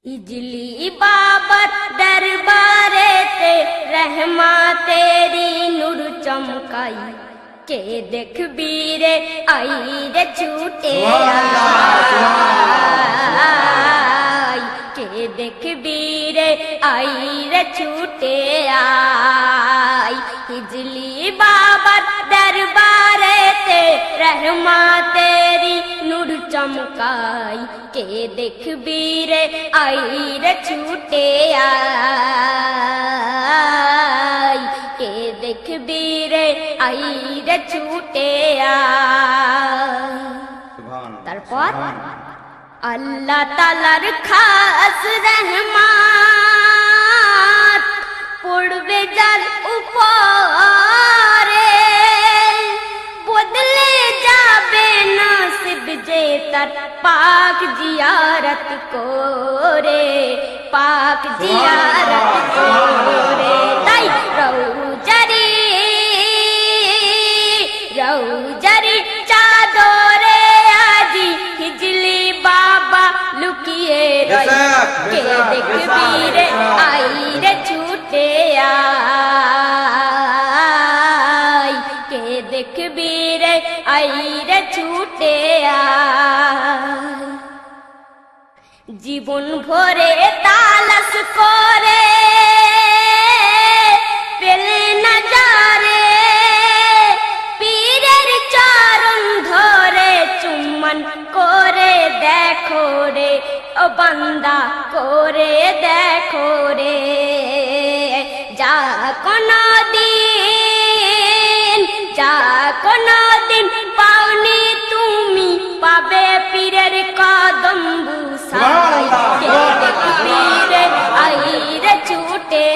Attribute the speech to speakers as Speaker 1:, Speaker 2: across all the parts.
Speaker 1: easily Babar दरबारे ते रहमा तेरी नूर चमकाई के देख बीरे आई रे छूटे आई के देख बीरे आई रे छूटे आई इजली बाबर दरबारे ते रहमा तेरी नूर चमकाई के देख बीरे आई रे छूटे आई के देख बीरे आई रे छूटे তারপর আল্লাহ তাআলার খাস রহমত পড়বে যার উপরে বদলে যাবে নসিব যে তার পাক জিয়ারত করে পাক জিয়ারত করে তাই রৌজারি চাদরে আজি হিজলি বাবা লুকিয়ে কে দেখবি রে আই রে ছুটে আই কে দেখবি রে আই রে ছুটে আই জীবন ভরে তালাশ করে পেলে না যারে পীরের চরণ ধরে চুম্বন করে দেখো রে ও বান্দা করে দেখো রে যা কোনদিন পাওনি তুমি পাবে পীরের কদম বুসাই কে দেখবি রে আই রে ছুটে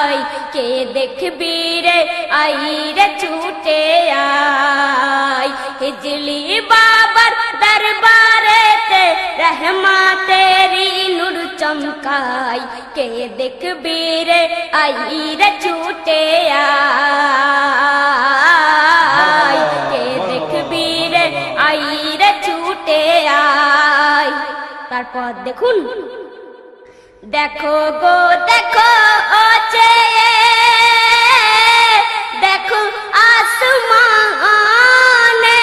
Speaker 1: আই কে দেখবি রে আই রে ছুটে আই হিজলি বাবার দরবারে তে रहमा तेरी नूर चमकाई के देखबी रे आई रे छूटे आई के देखबी रे आई रे छूटे आई তারপর দেখুন দেখো গো দেখো চেয়ে দেখো আসমানে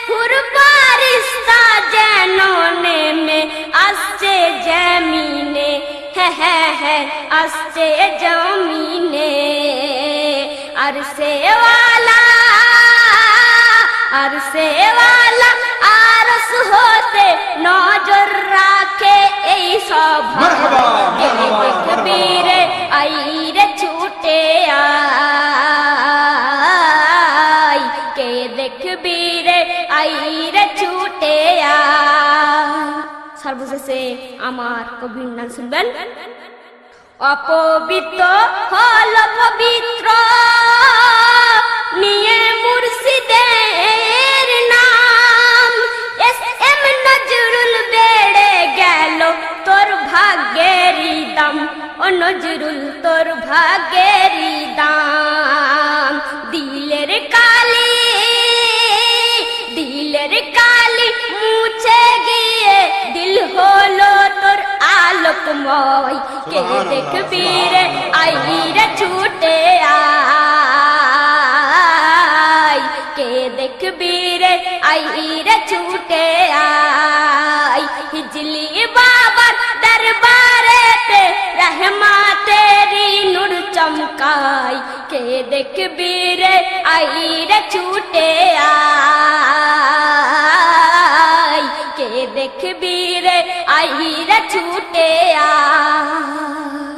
Speaker 1: ফুরফারিস্তা যেন নেমে আসছে জমিনে হ্যাঁ আসছে জমিনে আর সেওয়ালা আরশ হতে নজর রাখে এই সভা কে দেখবি রে আই রে ছুটে আই কে দেখবি রে আই রে ছুটে আই সর্বশেষে আমার কবির নাম শুনবেন অপবিত্র হল পবিত্র নিয়ে মুর্শিদের নাম এস এম নজরুল বেড়ে গেল তোর ভাগ্যেরই দাম ও নজরুল তোর ভাগ্যেরই দাম দিলের কালি মুছে গিয়ে দিল হলো তোর আলোকময় কে দেখবি রে আই রে ছুটে আই কে দেখবি রে আই রে ছুটে আই হিজলি বাবার দরবারে তে रहमा तेरी नूर चमकाई के देखबी रे आई रे छूटे आई के देखबी रे आई रे छूटे आई